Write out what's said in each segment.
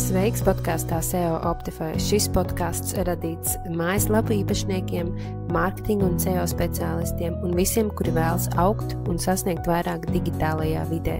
Sveiks podkāstā SEO Optify. Šis podkāsts radīts mājaslapu īpašniekiem, mārketinga un SEO speciālistiem un visiem, kuri vēlas augt un sasniegt vairāk digitālajā vidē.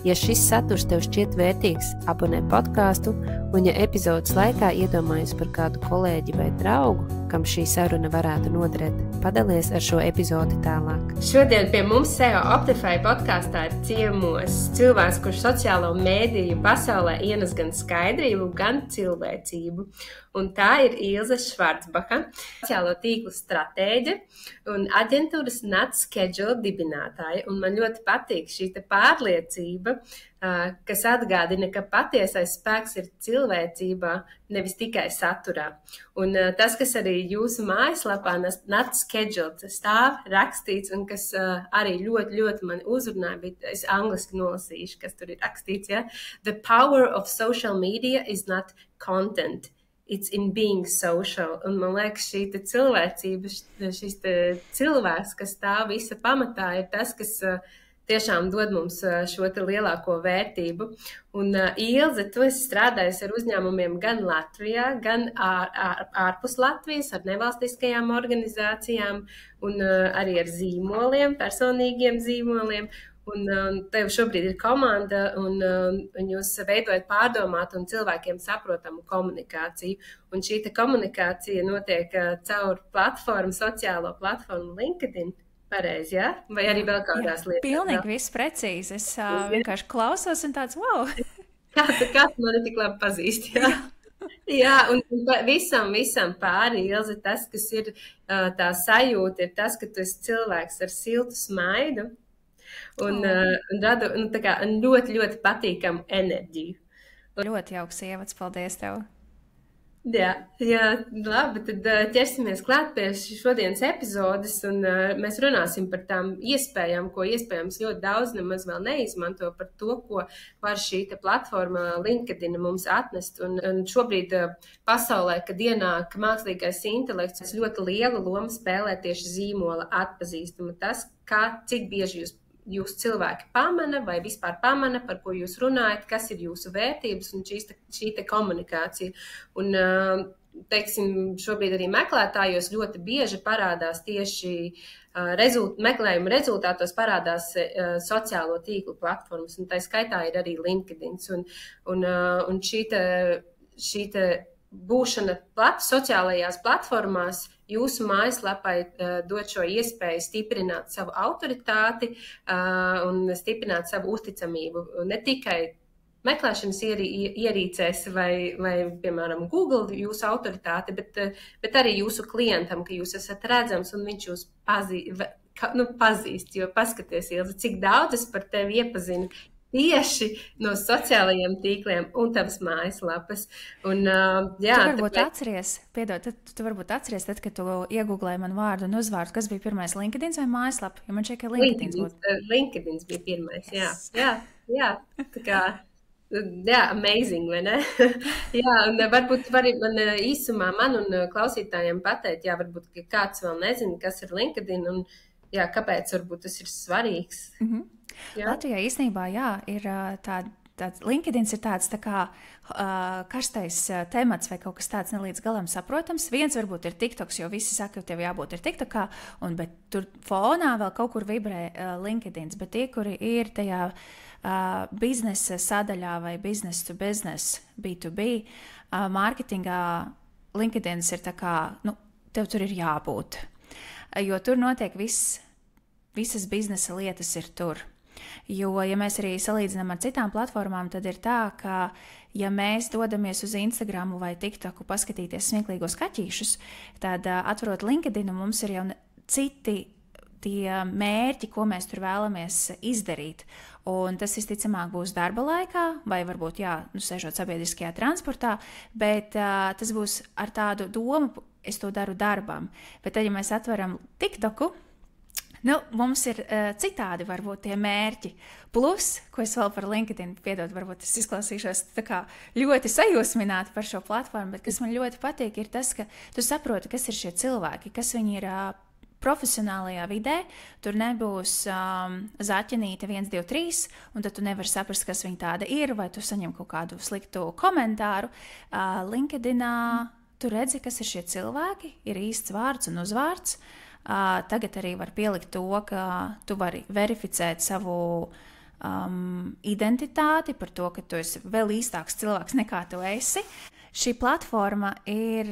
Ja šis saturs tev šķiet vērtīgs, abonē podkāstu, un ja epizodes laikā iedomājies par kādu kolēģi vai draugu, kam šī saruna varētu noderēt, padalies ar šo epizodi tālāk. Šodien pie mums SEO Optify podkāstā ir ciemos cilvēks, kurš sociālo mēdīju pasaulē ienes gan skaidrību, gan cilvēcību. Un tā ir Ilze Švarcbaha, sociālo tīklu stratēģe un aģentūras Not Schedule dibinātāja. Un man ļoti patīk šī pārliecība, kas atgādina, ka patiesais spēks ir cilvēcībā, nevis tikai saturā. Un tas, kas arī jūsu mājaslapā Not Scheduled stāv rakstīts un kas arī ļoti mani uzrunāja, bet es angliski nolasīšu, kas tur ir rakstīts. Ja? The power of social media is not content. It's in being social. Un man liekas, šī cilvēcība, šis cilvēks, kas stāv visa pamatā, ir tas, kas tiešām dod mums šo lielāko vērtību. Un Ilze, tu esi strādājusi ar uzņēmumiem gan Latvijā, gan ārpus Latvijas, ar nevalstiskajām organizācijām un arī ar zīmoliem, personīgiem zīmoliem. Un tev šobrīd ir komanda, un jūs veidojat pārdomātu un cilvēkiem saprotamu komunikāciju. Un šī komunikācija notiek caur platformu, sociālo platformu LinkedIn. Pareizi, ja? Vai arī vēl kādās lietās? Pilnīgi viss precīzi. Es vienkārši klausos un tāds, wow! Kāds mani tik labi pazīst, jā? Jā, un visam pāri, Ilze, tas, kas ir tā sajūta, ir tas, ka tu esi cilvēks ar siltu smaidu, un rada ļoti patīkamu enerģiju. Ļoti jauks ievads, paldies tev! Jā, labi, tad ķersimies klāt pie šodienas epizodes, un mēs runāsim par tām iespējām, ko iespējams ļoti daudz nemaz vēl neizmanto, par to, ko var šī platforma LinkedIn mums atnest. Un šobrīd pasaulē, kad ienāk mākslīgais intelekts, ļoti lielu lomu spēlē tieši zīmola atpazīstama. Tas, cik bieži jūs cilvēki pamana vai vispār pamana, par ko jūs runājat, kas ir jūsu vērtības un šī komunikācija. Un, teiksim, šobrīd arī meklētājos ļoti bieži parādās tieši meklējuma rezultātos parādās sociālo tīklu platformas, un tā skaitā ir arī LinkedIn. Un šī būšana sociālajās platformās jūsu mājaslapai dod šo iespēju stiprināt savu autoritāti un stiprināt savu uzticamību. Ne tikai meklēšanas ierīcēs vai, piemēram, Google jūsu autoritāti, bet arī jūsu klientam, ka jūs esat redzams un viņš jūs pazīst. Jo paskaties, Ilze, cik daudz es par tevi iepazinu tieši no sociālajiem tīkliem un tavas mājaslapas. Un, tu varbūt atceries, tad, kad tu iegūglēji manu vārdu un uzvārdu, kas bija pirmais, LinkedIn vai mājaslapa? Jo man šķiet, ka LinkedIn bija pirmais, jā. Tā kā, amazing, vai ne? Jā, un varbūt man īsumā man un klausītājiem pateikt, varbūt, ka kāds vēl nezina, kas ir LinkedIn un kāpēc varbūt tas ir svarīgs. Mhm. Jā. Latvijā īstenībā, ir LinkedIn ir tāds tā kā karstais temats vai kaut kas tāds nelīdz galam saprotams. Viens varbūt ir TikToks, jo visi saka, ka tev jābūt ir TikTokā, bet tur fonā vēl kaut kur vibrē LinkedIn, bet tie, kuri ir tajā biznesa sadaļā vai business to business, B2B, mārketingā LinkedIn ir tā kā, tev tur ir jābūt, jo tur notiek visas biznesa lietas ir tur. Jo, ja mēs arī salīdzinām ar citām platformām, tad ir tā, ka, ja mēs dodamies uz Instagramu vai TikToku paskatīties smieklīgos kaķīšus, tad atverot LinkedIn, mums ir jau citi tie mērķi, ko mēs tur vēlamies izdarīt. Un tas visticamāk būs darba laikā, vai varbūt, sēžot sabiedriskajā transportā, bet tas būs ar tādu domu, es to daru darbam. Bet tad, ja mēs atveram TikToku, mums ir citādi varbūt tie mērķi. Plus, ko es vēl par LinkedIn piedod, varbūt es izklausīšos tā kā ļoti sajūsmināti par šo platformu, bet kas man ļoti patīk, ir tas, ka tu saproti, kas ir šie cilvēki, kas viņi ir profesionālajā vidē, tur nebūs zaķenīte 1, 2, 3, un tad tu nevari saprast, kas viņa tāda ir, vai tu saņem kaut kādu sliktu komentāru. LinkedInā tu redzi, kas ir šie cilvēki, ir īsts vārds un uzvārds. Tagad arī var pielikt to, ka tu vari verificēt savu identitāti par to, ka tu esi vēl īstāks cilvēks nekā tu esi. Šī platforma ir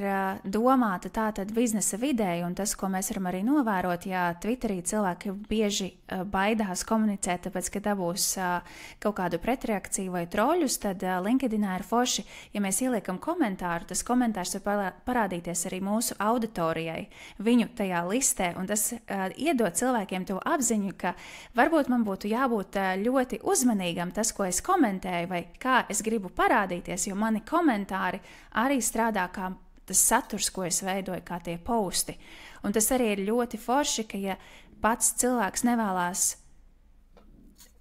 domāta tātad biznesa vidē, un tas, ko mēs varam arī novērot, ja Twitterī cilvēki bieži baidās komunicēt, tāpēc, ka dabūs kaut kādu pretreakciju vai troļus, tad LinkedInā ir forši, ja mēs ieliekam komentāru, tas komentārs var parādīties arī mūsu auditorijai, viņu tajā listē, un tas iedod cilvēkiem to apziņu, ka varbūt man būtu jābūt ļoti uzmanīgam tas, ko es komentēju, vai kā es gribu parādīties, jo mani komentāri arī strādā kā tas saturs, ko es veidoju, kā tie posti. Un tas arī ir ļoti forši, ka ja pats cilvēks nevēlās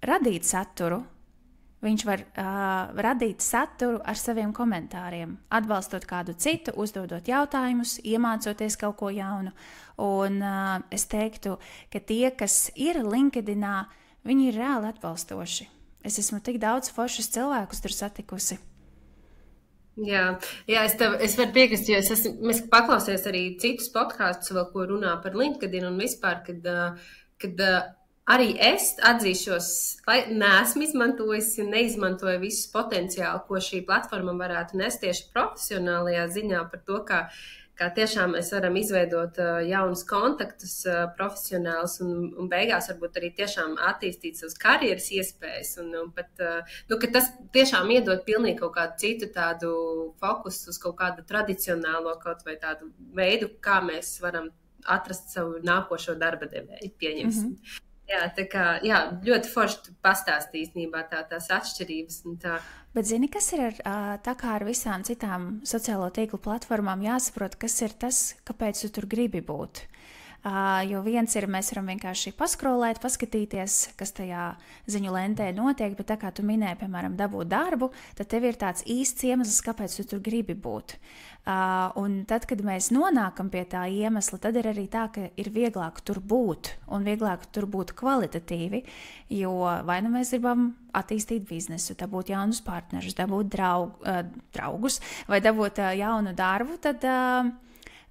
radīt saturu, viņš var radīt saturu ar saviem komentāriem, atbalstot kādu citu, uzdodot jautājumus, iemācoties kaut ko jaunu. Un es teiktu, ka tie, kas ir LinkedInā, viņi ir reāli atbalstoši. Es esmu tik daudz foršus cilvēkus tur satikusi. Jā, es varu piekrist, jo mēs paklausījos arī citus podkāstus, vēl ko runā par LinkedIn un vispār, kad arī es atzīšos, lai neesmu izmantojusi un neizmantoju visus potenciālu, ko šī platforma varētu nest tieši profesionālajā ziņā par to, kā tiešām mēs varam izveidot jaunus kontaktus, profesionālus un beigās varbūt arī tiešām attīstīt savas karjeras iespējas un pat, ka tas tiešām iedod pilnīgi kaut kādu citu tādu fokusu uz kaut kādu tradicionālo kaut vai tādu veidu, kā mēs varam atrast savu nākošo darba devēju, pieņemsim. Jā, tā kā, ļoti forši tu pastāstīji īstenībā tās atšķirības un tā. Bet zini, kas ir tā kā ar visām citām sociālo tīklu platformām jāsaprot, kas ir tas, kāpēc tu tur gribi būt. Jo viens ir, mēs varam vienkārši paskrolēt, paskatīties, kas tajā ziņu lentē notiek, bet tā kā tu minēji, piemēram, dabūt darbu, tad tev ir tāds īsts iemesls, kāpēc tu tur gribi būt. Un tad, kad mēs nonākam pie tā iemesla, tad ir arī tā, ka ir vieglāk tur būt un vieglāk tur būt kvalitatīvi, jo vai nu mēs gribam attīstīt biznesu, dabūt jaunus partnerus, dabūt draugus vai dabūt jaunu darbu, tad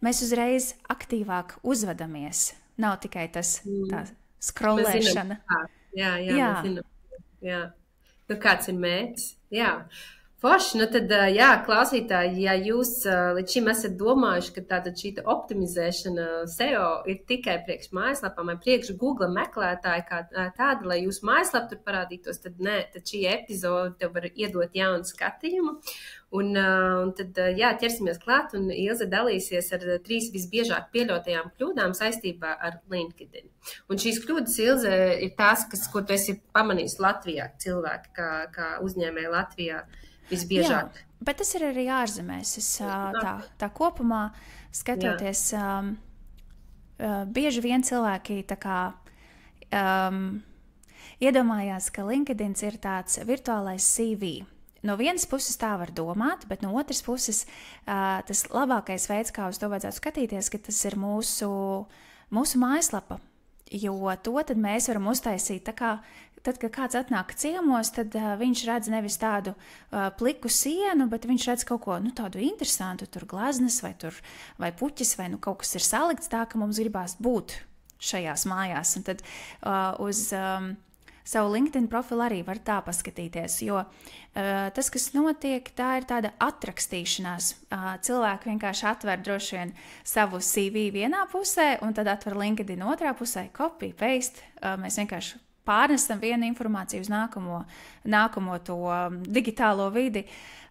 mēs uzreiz aktīvāk uzvedamies. Nav tikai tas tā skrolēšana. Jā. Mēs zinām. Jā. Nu, kāds ir mērķis? Jā. Forši, tad, klausītāji, ja jūs līdz šim esat domājuši, ka tātad šī optimizēšana SEO ir tikai priekš mājaslapām vai priekš Google meklētāji kā tāda, lai jūsu mājaslapa tur parādītos, tad nē, tad šī epizode tev var iedot jaunu skatījumu. Un tad, ķersimies klāt, un Ilze dalīsies ar 3 visbiežāk pieļautajām kļūdām saistībā ar LinkedIn. Un šīs kļūdas, Ilze, ir tās, ko tu esi pamanījis Latvijā, cilvēki, kā uzņēmēji Latvijā visbiežāk. Jā, bet tas ir arī ārzemēs. Es tā kopumā skatoties, bieži vien cilvēki tā kā iedomājās, ka LinkedIn ir tāds virtuālais CV. No vienas puses tā var domāt, bet no otras puses tas labākais veids, kā uz to vajadzētu skatīties, ka tas ir mūsu mājaslapa, jo to tad mēs varam uztaisīt tā kā, tad, kad kāds atnāk ciemos, tad viņš redz nevis tādu pliku sienu, bet viņš redz kaut ko tādu interesantu, tur gleznas vai puķis, vai kaut kas ir salikts tā, ka mums gribās būt šajās mājās. Un tad uz savu LinkedIn profilu arī var tā paskatīties, jo tas, kas notiek, tā ir tāda atrakstīšanās. Cilvēki vienkārši atver droši vien savu CV vienā pusē, un tad atver LinkedIn otrā pusē, copy, paste. Mēs vienkārši pārnesam vienu informāciju uz nākamo to digitālo vidi.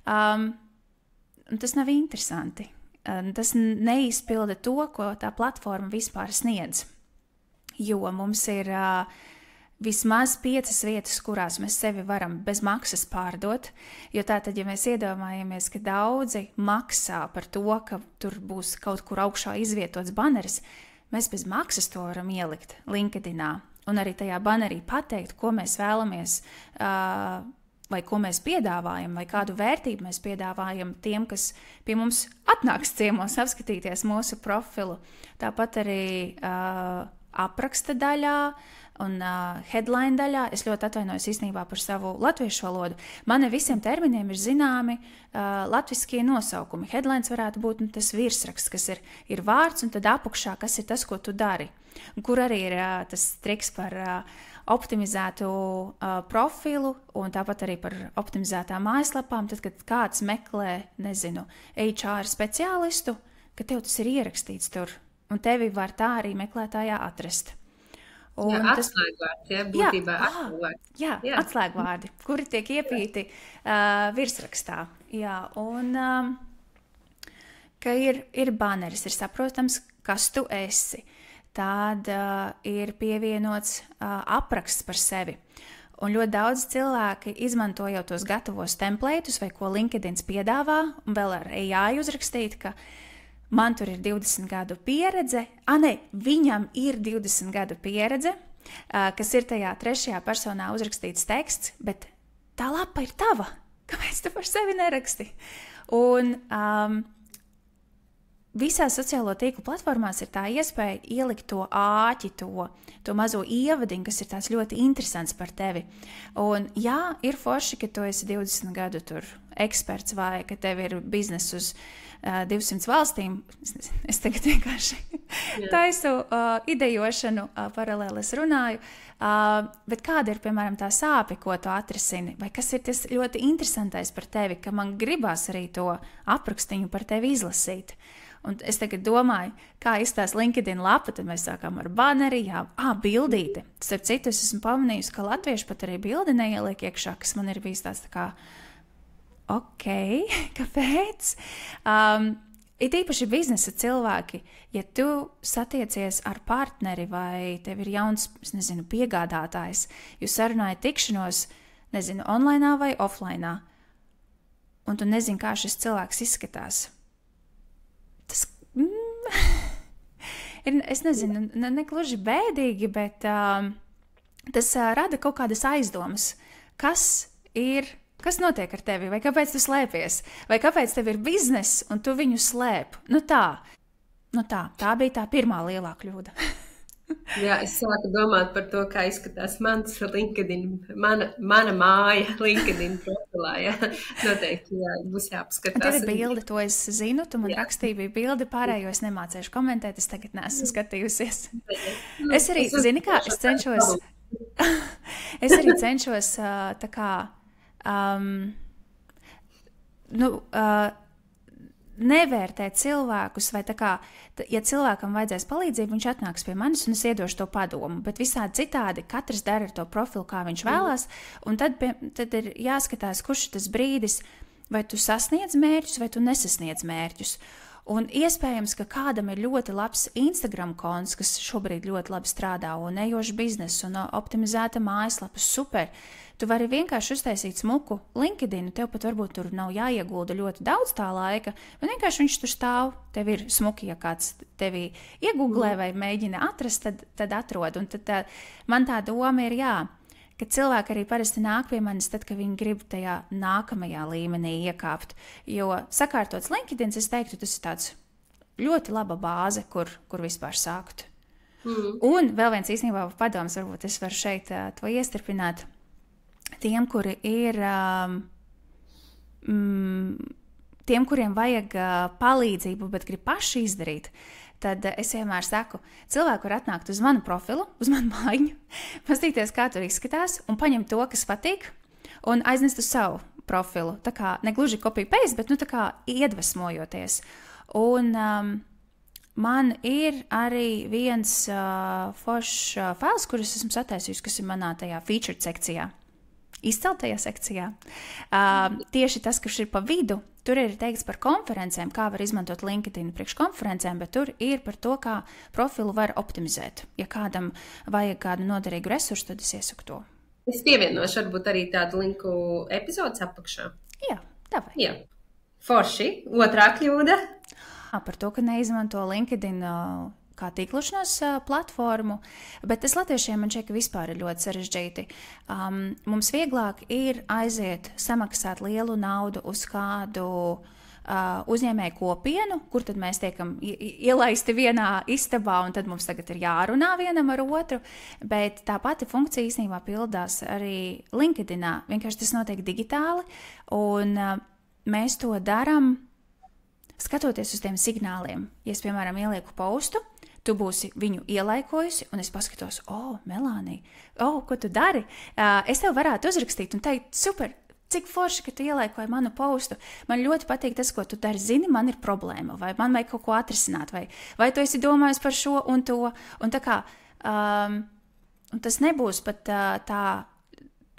Tas nav interesanti. Tas neizpilda to, ko tā platforma vispār sniedz. Jo mums ir vismaz 5 vietas, kurās mēs sevi varam bez maksas pārdot, jo tātad, ja mēs iedomājamies, ka daudzi maksā par to, ka tur būs kaut kur augšā izvietots baneris, mēs bez maksas to varam ielikt LinkedInā un arī tajā banerī pateikt, ko mēs vēlamies vai ko mēs piedāvājam, vai kādu vērtību mēs piedāvājam tiem, kas pie mums atnāks ciemos apskatīties mūsu profilu. Tāpat arī apraksta daļā un headline daļā. Es ļoti atvainojos īstenībā par savu latviešu valodu. Man visiem terminiem ir zināmi latviskie nosaukumi. Headlines varētu būt tas virsraksts, kas ir vārds, un tad apakšā, kas ir tas, ko tu dari. Un kur arī ir tas triks par optimizētu profilu un tāpat arī par optimizētām mājaslapām. Tad, kad kāds meklē, HR speciālistu, ka tev tas ir ierakstīts tur, un tevi var tā arī meklētājā atrast. Un atslēgvārdi, būtībā atslēgvārdi. Jā, atslēgvārdi, kuri tiek iepīti virsrakstā. Jā, un ka ir baneris, ir saprotams, kas tu esi. Tad ir pievienots apraksts par sevi. Un ļoti daudz cilvēki izmanto jau tos gatavos templētus, vai ko LinkedIn piedāvā, un vēl ar AI uzrakstīt, ka man tur ir 20 gadu pieredze, viņam ir 20 gadu pieredze, kas ir tajā trešajā personā uzrakstīts teksts, bet tā lapa ir tava. Kāpēc tu par sevi neraksti? Un visās sociālo tīklu platformās ir tā iespēja ielikt to āķi, to mazo ievadiņu, kas ir tāds ļoti interesants par tevi. Un jā, ir forši, ka tu esi 20 gadu tur eksperts vai ka tev ir biznes uz 200 valstīm. Es tagad vienkārši taisu idejošanu, paralēli es runāju. Bet kāda ir, piemēram, tā sāpe, ko tu atrisini? Vai kas ir tas ļoti interesantais par tevi, ka man gribās arī to aprakstiņu par tevi izlasīt? Un es tagad domāju, kā izstāsta LinkedIn lapa, tad mēs sākām ar baneri, bildīti. Starp citu, es esmu pamanījusi, ka latvieši pat arī bildi neieliek iekšā, kas man ir bijis tāds tā kā, kāpēc? Ir īpaši biznesa cilvēki, ja tu satiecies ar partneri vai tev ir jauns, piegādātājs, jūs sarunājat tikšanos, online vai offline, un tu nezini, kā šis cilvēks izskatās. Tas ir, es nezinu, negluži bēdīgi, bet tas rada kaut kādas aizdomas. Kas notiek ar tevi? Vai kāpēc tu slēpies? Vai kāpēc tev ir biznes un tu viņu slēp? Tā bija tā pirmā lielā kļūda. Jā, es sāku domāt par to, kā izskatās mans LinkedIn, mana māja LinkedIn profilā. Jā. Noteikti būs jāpaskatās. Tev ir bilde, to es zinu, tu man rakstīji, bija bilde, pārējo es nemācēšu komentēt, es tagad neesmu skatījusies. Es arī, es cenšos tā kā, nevērtēt cilvēkus, vai tā kā, ja cilvēkam vajadzēs palīdzību, viņš atnāks pie manis un es iedošu to padomu, bet visādi citādi katrs dara ar to profilu, kā viņš vēlās, un tad ir jāskatās, kurš ir tas brīdis, vai tu sasniedz mērķus, vai tu nesasniedz mērķus. Un iespējams, ka kādam ir ļoti labs Instagram konts, kas šobrīd ļoti labi strādā, un ejošs biznes, un optimizēta mājaslapa, super. Tu vari vienkārši uztaisīt smuku LinkedIn, tev pat varbūt tur nav jāiegulda ļoti daudz tā laika, bet vienkārši viņš tur stāv, tev ir smuki, ja kāds tevi iegooglē vai mēģina atrast, tad atrod. Un tad man tā doma ir, ka cilvēki arī parasti nāk pie manis tad, kad viņi grib tajā nākamajā līmenī iekāpt. Jo sakārtots LinkedIn, es teiktu, tas ir tāds ļoti laba bāze, kur vispār sākt. Un vēl viens īstenībā padoms, varbūt es varu šeit to iestrpināt. Tiem, kuri ir, tiem, kuriem vajag palīdzību, bet grib paši izdarīt, tad es vienmēr saku, cilvēku var atnākt uz manu profilu, uz manu mājiņu, pastīties, kā tur izskatās, un paņemt to, kas patīk, un aiznest uz savu profilu. Tā kā negluži copy-paste, bet tā kā iedvesmojoties. Un man ir arī viens foršs fails, kurus esmu sataisījusi, kas ir manā tajā featured sekcijā. Izceltajā sekcijā. Tieši tas, kas ir pa vidu, tur ir teikts par konferencēm, kā var izmantot LinkedIn priekš konferencēm, bet tur ir par to, kā profilu var optimizēt. Ja kādam vajag kādu noderīgu resursu, tad es iesaku to. Es pievienošu varbūt arī tādu linku epizodes apakšā. Jā, davai. Jā. Forši. Otrā kļūda. Par to, ka neizmanto LinkedIn kā tīklošanās platformu, bet tas latviešiem man šķiet, ka vispār ir ļoti sarežģīti. Mums vieglāk ir aiziet samaksāt lielu naudu uz kādu uzņēmēju kopienu, kur tad mēs tiekam ielaisti vienā istabā, un tad mums tagad ir jārunā vienam ar otru, bet tā pati funkcija īstenībā pildās arī LinkedInā. Vienkārši tas notiek digitāli, un mēs to darām skatoties uz tiem signāliem. Ja es, piemēram, ielieku postu, tu būsi viņu ielaikojusi, un es paskatos, Melānija, ko tu dari? Es tev varētu uzrakstīt un teikt, super, cik forši, ka tu ielaikoji manu postu. Man ļoti patīk tas, ko tu dari. Zini, man ir problēma, vai man vajag kaut ko atrisināt, vai tu esi domājis par šo un to. Un tā kā, un tas nebūs pat tā,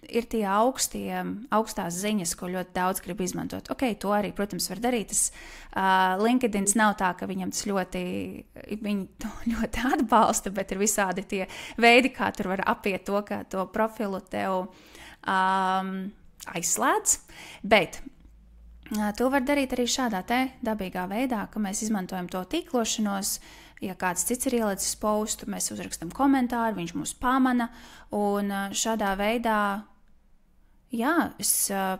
ir tie augstās ziņas, ko ļoti daudz grib izmantot. Ok, to arī, protams, var darīt. Tas LinkedIn nav tā, ka viņam tas viņi to ļoti atbalsta, bet ir visādi tie veidi, kā tur var apiet to, ka to profilu tev aizslēdz, bet to var darīt arī šādā te dabīgā veidā, ka mēs izmantojam to tīklošanos. Ja kāds cits ir ielicis postu, mēs uzrakstam komentāru, viņš mūs pamana, un šādā veidā, es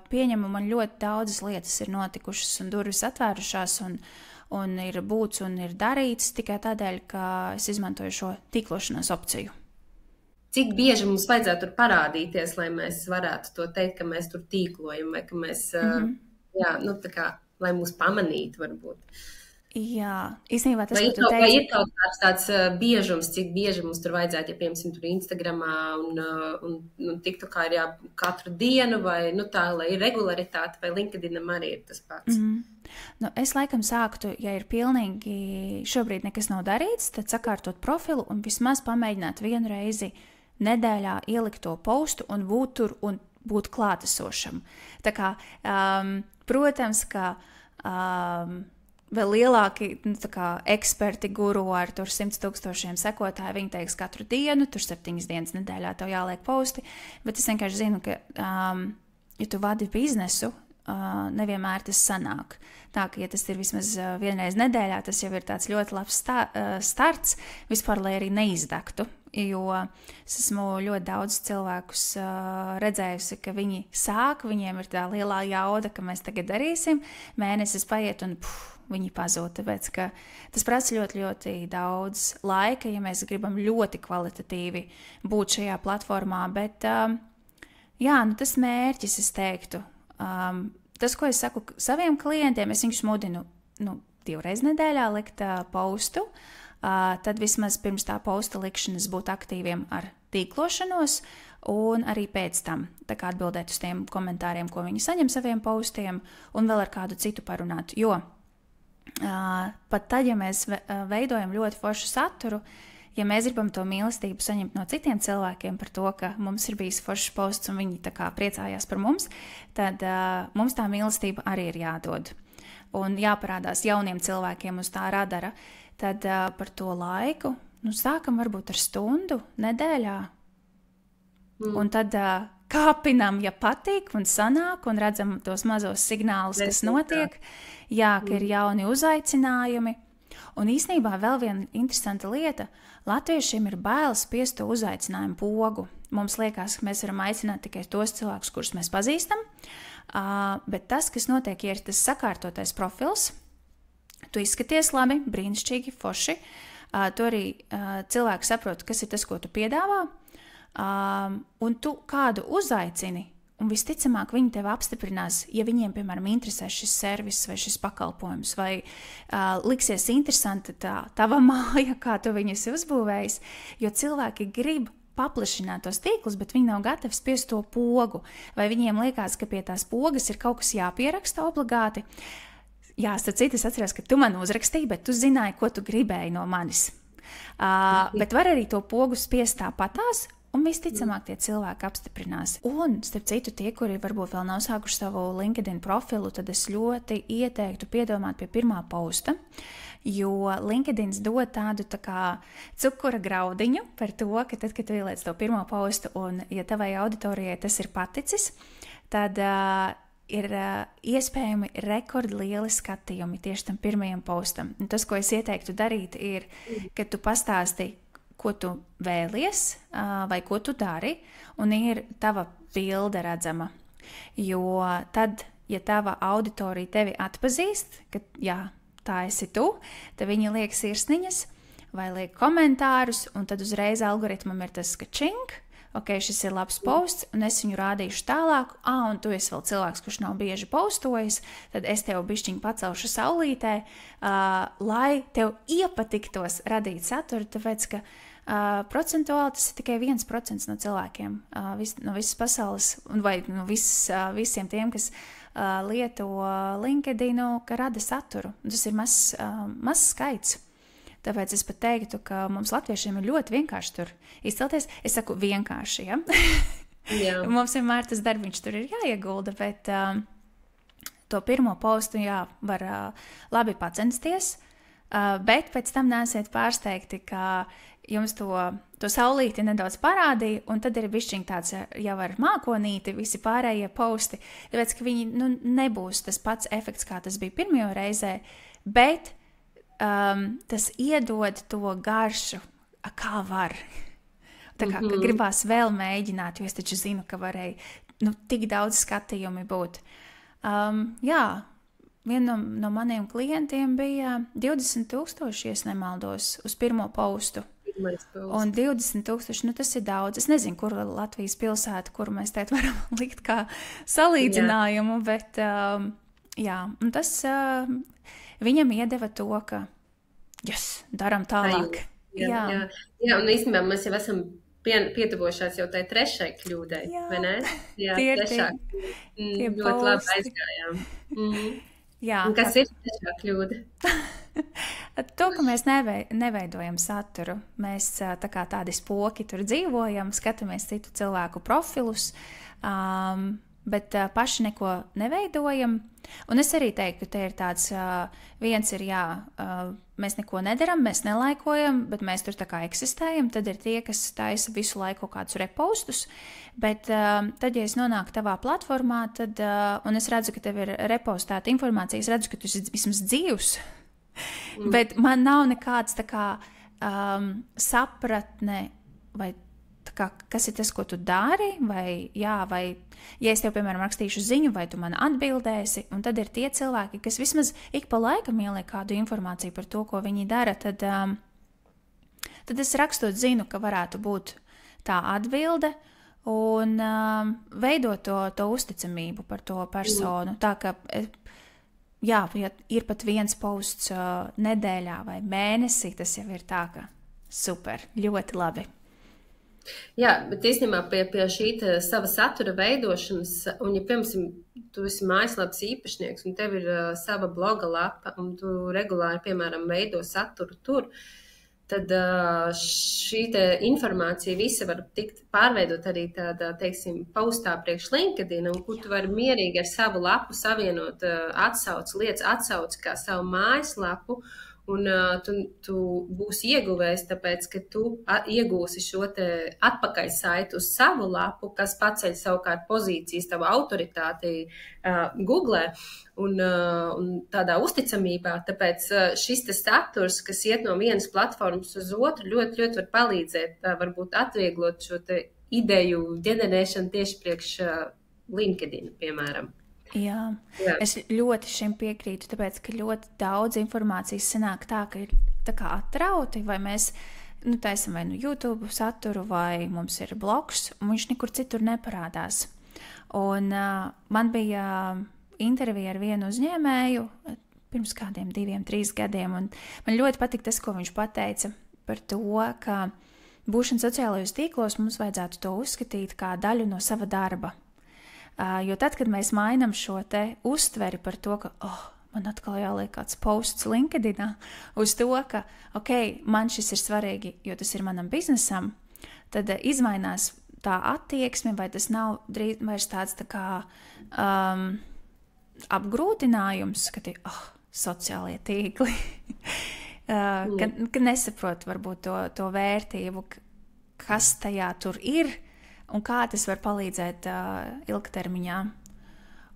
pieņemu, man ļoti daudzas lietas ir notikušas un durvis atvērušās, un ir būts un ir darīts tikai tādēļ, ka es izmantoju šo tīklošanās opciju. Cik bieži mums vajadzētu tur parādīties, lai mēs varētu to teikt, ka mēs tur tīklojam, vai ka mēs, tā kā, lai mūs pamanītu varbūt. Jā, īstenībā tas, ko tu teici. Vai ir kaut tāds biežums, cik bieži mums tur vajadzētu, ja, piemēram, tur Instagramā un TikTokā ir katru dienu, vai, tā, lai ir regularitāte, vai LinkedInam arī ir tas pats? Es laikam sāktu, ja ir pilnīgi šobrīd nekas nav darīts, tad sakārtot profilu un vismaz pamēģināt vienu reizi nedēļā ielikt to postu un būt tur un būt klātesošam. Tā kā, protams, ka vēl lielāki eksperti, guru ar 100,000 sekotāju, viņi teiks katru dienu, tur 7 dienas nedēļā tev jāliek posti, bet es vienkārši zinu, ka, ja tu vadi biznesu, nevienmēr tas sanāk. Tā, ka, ja tas ir vismaz vienreiz nedēļā, tas jau ir tāds ļoti labs starts, vispār, lai arī neizdegtu, jo es esmu ļoti daudz cilvēkus redzējusi, ka viņi sāk, viņiem ir tā lielā jauda, ka mēs tagad darīsim, mēnesis paiet un viņi pazūd, tāpēc, ka tas prasa ļoti, ļoti daudz laika, ja mēs gribam ļoti kvalitatīvi būt šajā platformā, bet tas mērķis, es teiktu, tas, ko es saku saviem klientiem, es viņus mudinu 2 reizes nedēļā likt postu, tad vismaz pirms tā posta likšanas būt aktīviem ar tīklošanos un arī pēc tam tā kā atbildēt uz tiem komentāriem, ko viņi saņem saviem postiem un vēl ar kādu citu parunāt, jo pat tad, ja mēs veidojam ļoti foršu saturu, ja mēs gribam to mīlestību saņemt no citiem cilvēkiem par to, ka mums ir bijis foršs posts un viņi tā kā priecājās par mums, tad mums tā mīlestība arī ir jādod. Un jāparādās jauniem cilvēkiem uz tā radara. Tad par to laiku, sākam varbūt ar stundu nedēļā. Un tad kāpinam, ja patīk un sanāk un redzam tos mazos signālus, kas notiek. Jā, ka ir jauni uzaicinājumi. Un īstenībā vēl viena interesanta lieta. Latviešiem ir bail spiest to uzaicinājumu pogu. Mums liekas, ka mēs varam aicināt tikai tos cilvēkus, kurus mēs pazīstam, bet tas, kas notiek, ja ir tas sakārtotais profils, tu izskaties labi, brīnišķīgi, forši, tu arī cilvēki saprot, kas ir tas, ko tu piedāvā, un tu kādu uzaicini, un visticamāk viņi tevi apstiprinās, ja viņiem, piemēram, interesē šis servis vai šis pakalpojums, vai liksies interesanta tā tava māja, kā tu viņus uzbūvējis, jo cilvēki grib paplašināt tos tīklus, bet viņi nav gatavi spiest to pogu, vai viņiem liekas, ka pie tās pogas ir kaut kas jāpieraksta obligāti. Jā, starp citu, es atceros, ka tu man uzrakstīji, bet tu zināji, ko tu gribēji no manis. Bet var arī to pogu spiest tāpatās, un visticamāk tie cilvēki apstiprinās. Un, starp citu, tie, kuri varbūt vēl nav sākuši savu LinkedIn profilu, tad es ļoti ieteiktu piedomāt pie pirmā posta, jo LinkedIn dod tādu tā kā cukura graudiņu par to, ka tad, kad tu ieliec to pirmo postu un, ja tavai auditorijai tas ir paticis, tad ir iespējami rekordlieli skatījumi tieši tam pirmajam postam. Un tas, ko es ieteiktu darīt, ir, ka tu pastāsti, ko tu vēlies vai ko tu dari, un ir tava bilde redzama. Jo tad, ja tava auditorija tevi atpazīst, ka jā, tā esi tu, tad viņi liek sirsniņas vai liek komentārus, un tad uzreiz algoritmam ir tas, ka čink, ok, šis ir labs posts, un es viņu rādīšu tālāk, un tu esi vēl cilvēks, kurš nav bieži postojis, tad es tev bišķiņu pacelšu saulītē, lai tev iepatiktos radīt saturu, tāpēc, ka procentuāli tas ir tikai 1% no cilvēkiem, no visas pasaules, vai no visiem tiem, kas lieto LinkedInu, ka rada saturu. Tas ir mazs skaits. Tāpēc es pat teiktu, ka mums latviešiem ir ļoti vienkārši tur izcelties. Es saku vienkārši, ja? Jā. Mums vienmēr tas darbiņš tur ir jāiegulda, bet to pirmo postu, jā, var labi pacensties, bet pēc tam neesiet pārsteigti, ka jums to saulīti nedaudz parādīja, un tad ir bišķiņ tāds jau ar mākonīti visi pārējie posti, tāpēc, ka viņi nebūs tas pats efekts, kā tas bija pirmajā reizē, bet tas iedod to garšu, kā var. Tā kā ka gribās vēl mēģināt, jo es taču zinu, ka varēja tik daudz skatījumi būt. Jā, viena no maniem klientiem bija 20,000, ja nemaldos, uz pirmo postu. Un 20,000, tas ir daudz. Es nezinu, kur Latvijas pilsēta, kuru mēs tēt varam likt kā salīdzinājumu, bet jā, un tas viņam iedeva to, ka daram tālāk. Jā, un īstenībā mēs jau esam pietuvojušās jau tai trešai kļūdai, vai ne? Jā, trešā. Ļoti labi aizgājām. Jā, un kas ir trešā kļūda? To, ka mēs neveidojam saturu. Mēs tā kā tādi spoki tur dzīvojam, skatāmies citu cilvēku profilus, bet paši neko neveidojam. Un es arī teiktu, ka te ir tāds, viens ir, mēs neko nedaram, mēs nelaikojam, bet mēs tur tā kā eksistējam, tad ir tie, kas taisa visu laiku kādus repostus, bet tad, ja es nonāku tavā platformā, tad, un es redzu, ka tev ir repostēta informācija, es redzu, ka tu esi vismaz dzīvs, bet man nav nekāds tā kā sapratne, vai kas ir tas, ko tu dari, vai ja es tev, piemēram, rakstīšu ziņu, vai tu man atbildēsi, un tad ir tie cilvēki, kas vismaz ik pa laikam ieliek kādu informāciju par to, ko viņi dara, tad es rakstot zinu, ka varētu būt tā atbilde, un veidot to uzticamību par to personu. Tā ka, ja ir pat viens posts nedēļā vai mēnesī, tas jau ir tā, ka super, ļoti labi. Jā, bet īstenībā pie šī sava satura veidošanas, un ja, piemēram, tu esi mājaslapas īpašnieks, un tev ir sava bloga lapa, un tu regulāri, piemēram, veido saturu tur, tad šī informācija visa var tikt pārveidot arī tādā, teiksim, postā priekš LinkedIn, un kur tu vari mierīgi ar savu lapu savienot atsauci kā savu mājaslapu, un tu būsi ieguvējis, tāpēc, ka tu iegūsi šo te atpakaļ saiti uz savu lapu, kas paceļ savukārt pozīcijas, tavu autoritāti Google un tādā uzticamībā. Tāpēc šis te saturs, kas iet no vienas platformas uz otru, ļoti, ļoti var palīdzēt, varbūt atvieglot šo te ideju ģenerēšanu tieši priekš LinkedIn, piemēram. Jā, es ļoti šim piekrītu, tāpēc, ka ļoti daudz informācijas sanāk tā, ka ir tā kā atrauti, vai mēs taisam vai YouTube saturu, vai mums ir blogs, un viņš nekur citur neparādās. Un man bija intervija ar vienu uzņēmēju pirms kādiem 2-3 gadiem, un man ļoti patika tas, ko viņš pateica par to, ka būšana sociālajos tīklos mums vajadzētu to uzskatīt kā daļu no sava darba. Jo tad, kad mēs mainam šo te uztveri par to, ka man atkal jāliek kāds posts LinkedInā, uz to, ka man šis ir svarīgi, jo tas ir manam biznesam, tad izmainās tā attieksme, vai tas nav vairs tāds tā kā apgrūtinājums, ka sociālie tīkli, ka nesaprot varbūt to vērtību, kas tajā tur ir, un kā tas var palīdzēt ilgtermiņā.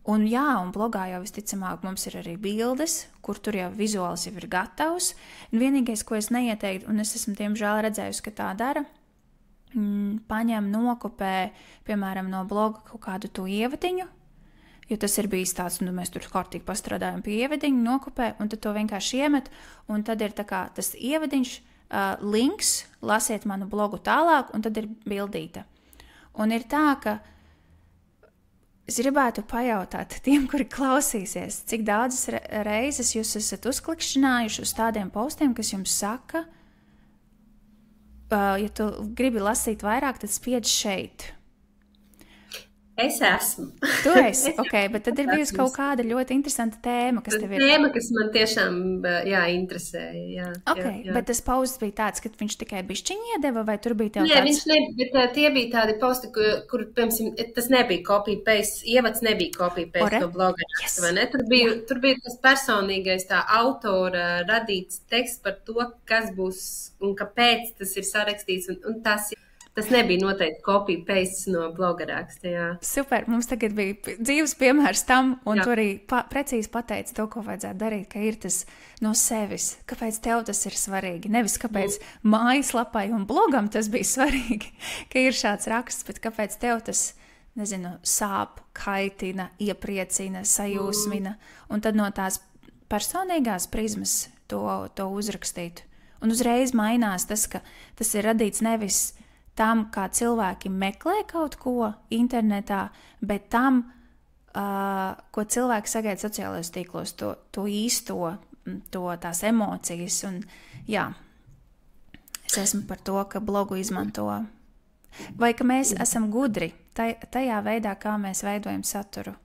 Un jā, un blogā jau visticamāk mums ir arī bildes, kur tur jau vizuāls jau ir gatavs. Un vienīgais, ko es neieteiktu, un es esmu diemžēl redzējusi, ka tā dara, paņem nokopē, piemēram, no bloga kaut kādu to ievadiņu, jo tas ir bijis tāds, nu mēs tur kārtīgi pastrādājam pie ievadiņu, nokopē, un tad to vienkārši iemet, un tad ir tā kā tas ievadiņš, links, lasiet manu blogu tālāk, un tad ir bildīta. Un ir tā, ka es gribētu pajautāt tiem, kuri klausīsies, cik daudzas reizes jūs esat uzklikšķinājuši uz tādiem postiem, kas jums saka, ja tu gribi lasīt vairāk, tad spiedz šeit. Es esmu. Tu esi, ok, bet tad ir bijusi kaut kāda ļoti interesanta tēma, kas tev ir. Tēma, kas man tiešām, interesēja, jā. Ok, jā. Bet tas posts bija tāds, ka viņš tikai bišķiņi iedeva, vai tur bija tev tāds? Nē, viņš nebija, bet tie bija tādi posti, kur, piemēram, tas nebija copy-paste, ievads nebija copy-paste no bloga, vai ne? Tur bija tas personīgais tā autora radīts teksts par to, kas būs un kāpēc tas ir sarakstīts, un tas nebija noteikti copy-paste no bloga raksta, jā. Super, mums tagad bija dzīves piemērs tam, un tu arī precīzi pateici to, ko vajadzētu darīt, ka ir tas no sevis. Kāpēc tev tas ir svarīgi? Nevis kāpēc mājaslapai un blogam tas bija svarīgi, ka ir šāds raksts, bet kāpēc tev tas, nezinu, sāp, kaitina, iepriecina, sajūsmina, un tad no tās personīgās prizmas to uzrakstīt. Un uzreiz mainās tas, ka tas ir radīts nevis tam, kā cilvēki meklē kaut ko internetā, bet tam, ko cilvēki sagaida sociālajos tīklos, to īsto, tās emocijas. Un, jā, es esmu par to, ka blogu izmanto. Vai ka mēs esam gudri tajā veidā, kā mēs veidojam saturu?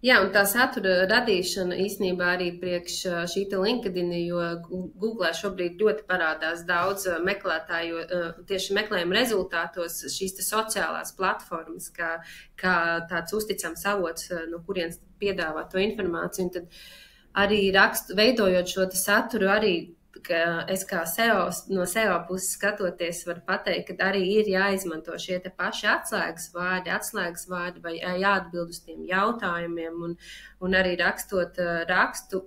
Jā, un tā satura radīšana īstenībā arī priekš šī te LinkedIn, jo Googlē šobrīd ļoti parādās daudz meklētāju, tieši meklējuma rezultātos šīs te sociālās platformas, kā tāds uzticams avots, no kurienes piedāvā to informāciju. Un tad arī veidojot šo te saturu, arī ka es kā SEO, no SEO puses skatoties, varu pateikt, ka arī ir jāizmanto šie te paši atslēgas vārdi vai jāatbild uz tiem jautājumiem un arī rakstot rakstu,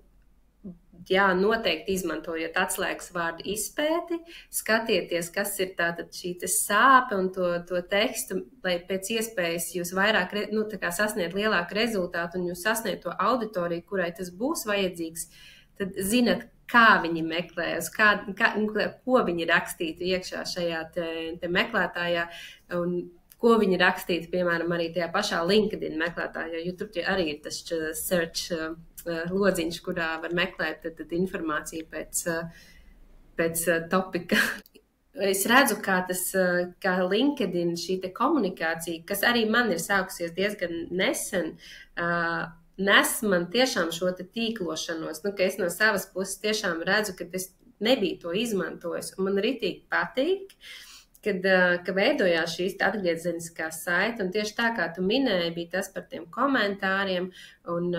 jā, noteikti izmantojot atslēgas vārdu izpēti, skatieties, kas ir tātad šī te sāpe un to tekstu, lai pēc iespējas jūs vairāk, tā kā sasniegt lielāku rezultātu un jūs sasniegt to auditoriju, kurai tas būs vajadzīgs, tad zinat, kā viņi meklē, ko viņi rakstītu iekšā šajā te meklētājā un ko viņi rakstītu, piemēram, arī tajā pašā LinkedIn meklētājā, jo tur arī ir tas search lodziņš, kurā var meklēt tad informāciju pēc topika. Es redzu, kā LinkedIn šī te komunikācija, kas arī man ir sākusies diezgan nesen, nes man tiešām šo te tīklošanos, ka es no savas puses tiešām redzu, ka es nebiju to izmantojis, un man ritīgi patīk, ka veidojās šīs atgriezeniskās saiti, un tieši tā, kā tu minēji, bija tas par tiem komentāriem, un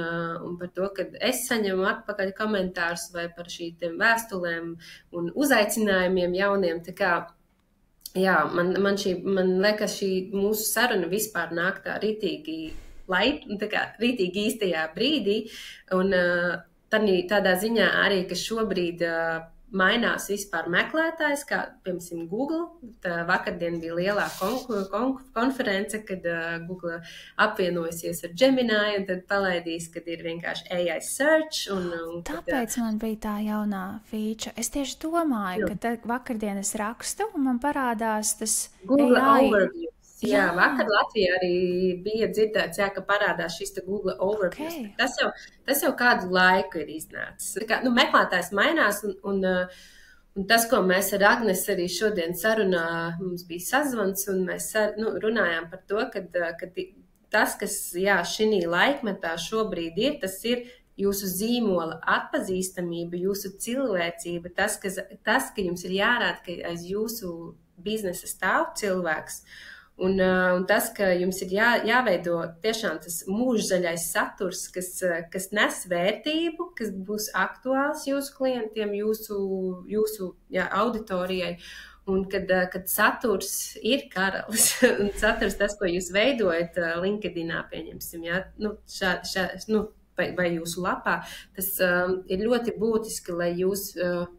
par to, ka es saņemu atpakaļ komentārus vai par šīm vēstulēm un uzaicinājumiem jauniem, tā kā, jā, man liekas, šī mūsu saruna vispār nāk tā ritīgi rītīgi īstajā brīdī, un tādā ziņā arī, ka šobrīd mainās vispār meklētājs, kā, piemēram, Google. Vakardien bija lielā konference, kad Google apvienojasies ar Gemini, un tad palaidīs, kad ir vienkārši AI search. Tāpēc man bija tā jaunā feature. Es tieši domāju, ka vakardien es rakstu, un man parādās tas Google AI. Overview. Jā, vakar Latvijā arī bija dzirdēts, ka parādās šis Google Overview. Okay. Tas jau kādu laiku ir iznācis. Meklētājs mainās, un tas, ko mēs ar Agnes arī šodien sarunā, mums bija sazvans, un mēs runājām par to, ka tas, kas šī laikmetā šobrīd ir, tas ir jūsu zīmola atpazīstamība, jūsu cilvēcība, tas, ka jums ir jārāda, ka aiz jūsu biznesa stāv cilvēks. Un tas, ka jums ir jāveido tiešām tas mūžzaļais saturs, kas nes vērtību, kas būs aktuāls jūsu klientiem, jūsu auditorijai. Un kad saturs ir karalis, un saturs tas, ko jūs veidojat LinkedInā, pieņemsim, ja? Vai jūsu lapā, tas ir ļoti būtiski, lai jūs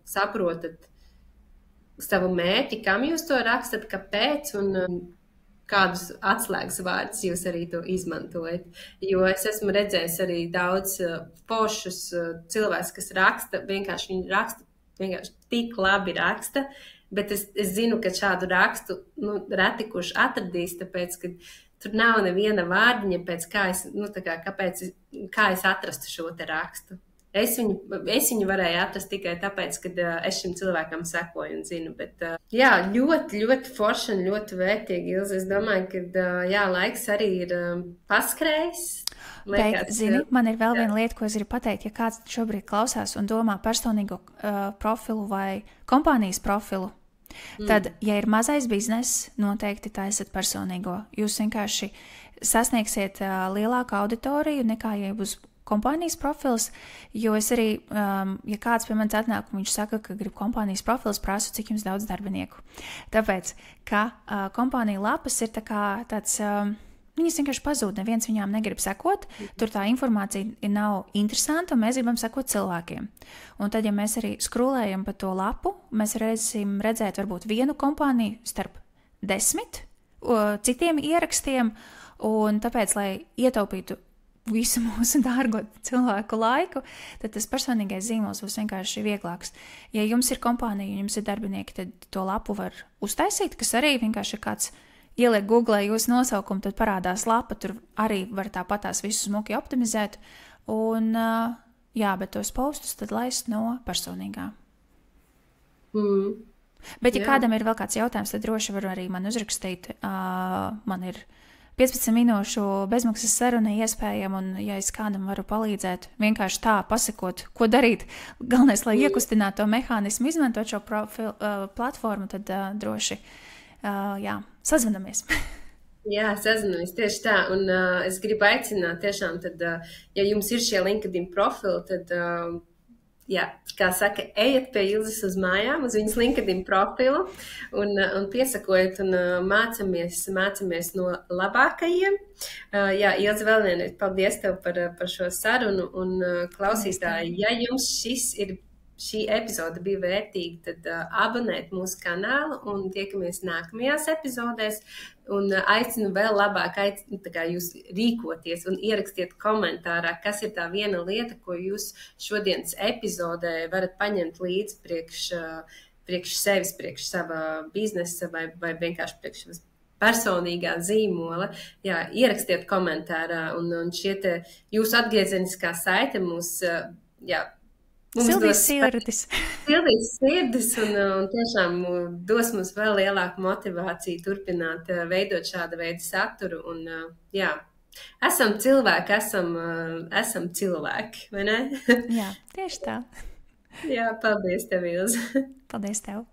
saprotat savu mērķi, kam jūs to rakstat, kāpēc un kādus atslēgas vārdus jūs arī to izmantojat. Jo es esmu redzējis arī daudz foršus cilvēkus, kas raksta, viņi raksta, vienkārši tik labi raksta, bet es zinu, ka šādu rakstu reti kurš atradīs, tāpēc, ka tur nav neviena vārdiņa, pēc kā es atrastu šo te rakstu. Es viņu varēju atrast tikai tāpēc, ka es šim cilvēkam sekoju un zinu, bet jā, ļoti, ļoti forši un ļoti vērtīgi, Ilze. Es domāju, ka jā, laiks arī ir paskrējis. Bet, zini, man ir vēl viena lieta, ko es gribu pateikt, ja kāds šobrīd klausās un domā personīgo profilu vai kompānijas profilu, tad, ja ir mazais bizness, noteikti taisat personīgo. Jūs vienkārši sasniegsiet lielāku auditoriju nekā, ja būs kompānijas profils, jo es arī, ja kāds pie manis atnāk un viņš saka, ka grib kompānijas profils, prasu, cik jums daudz darbinieku. Tāpēc, ka kompānija lapas ir tāds, viņas vienkārši pazūd, neviens viņām negrib sekot, tur tā informācija nav interesanta, un mēs gribam sekot cilvēkiem. Un tad, ja mēs arī skrūlējam pa to lapu, mēs redzēt varbūt vienu kompāniju starp 10 citiem ierakstiem, un tāpēc, lai ietaupītu visu mūsu dārgo cilvēku laiku, tad tas personīgais zīmols būs vienkārši vieglāks. Ja jums ir kompānija un jums ir darbinieki, tad to lapu var uztaisīt, kas arī vienkārši ir kāds ieliek Google jūsu nosaukumu, tad parādās lapa, tur arī var tāpatās visu smuki optimizēt. Un, jā, bet tos postus tad laist no personīgā. Bet, ja kādam ir vēl kāds jautājums, tad droši var arī man uzrakstīt. Man ir 15 minūšu bezmaksas saruna iespējama, un ja es kādam varu palīdzēt, vienkārši tā pasakot, ko darīt, galvenais, lai iekustinātu to mehānismu, izmantot šo platformu, tad droši, jā, sazvanamies. Jā, sazinamies tieši tā, un es gribu aicināt tiešām, tad, ja jums ir šie LinkedIn profili, tad, jā, kā saka, ejiet pie Ilzes uz mājām, uz viņas LinkedIn profilu un piesakojiet un mācamies no labākajiem. Jā, Ilze, vēl vienreiz paldies tev par šo sarunu un klausītāji, ja jums šī epizode bija vērtīga, tad abonēt mūsu kanālu un tiekamies nākamajās epizodēs un aicinu vēl labāk jūs rīkoties un ierakstiet komentārā, kas ir tā viena lieta, ko jūs šodienas epizodē varat paņemt līdzi priekš sevis, priekš sava biznesa vai vienkārši priekš personīgā zīmola. Jā, ierakstiet komentārā un šie te jūsu atgriezeniskā saite mūs, jā, Sildīs sirdis. Sildīs sirdis un tiešām dos mums vēl lielāku motivāciju turpināt veidot šāda veida saturu. Un, jā, esam cilvēki, esam cilvēki, vai ne? Jā, tieši tā. Jā, paldies tev, Ilze. Paldies tev.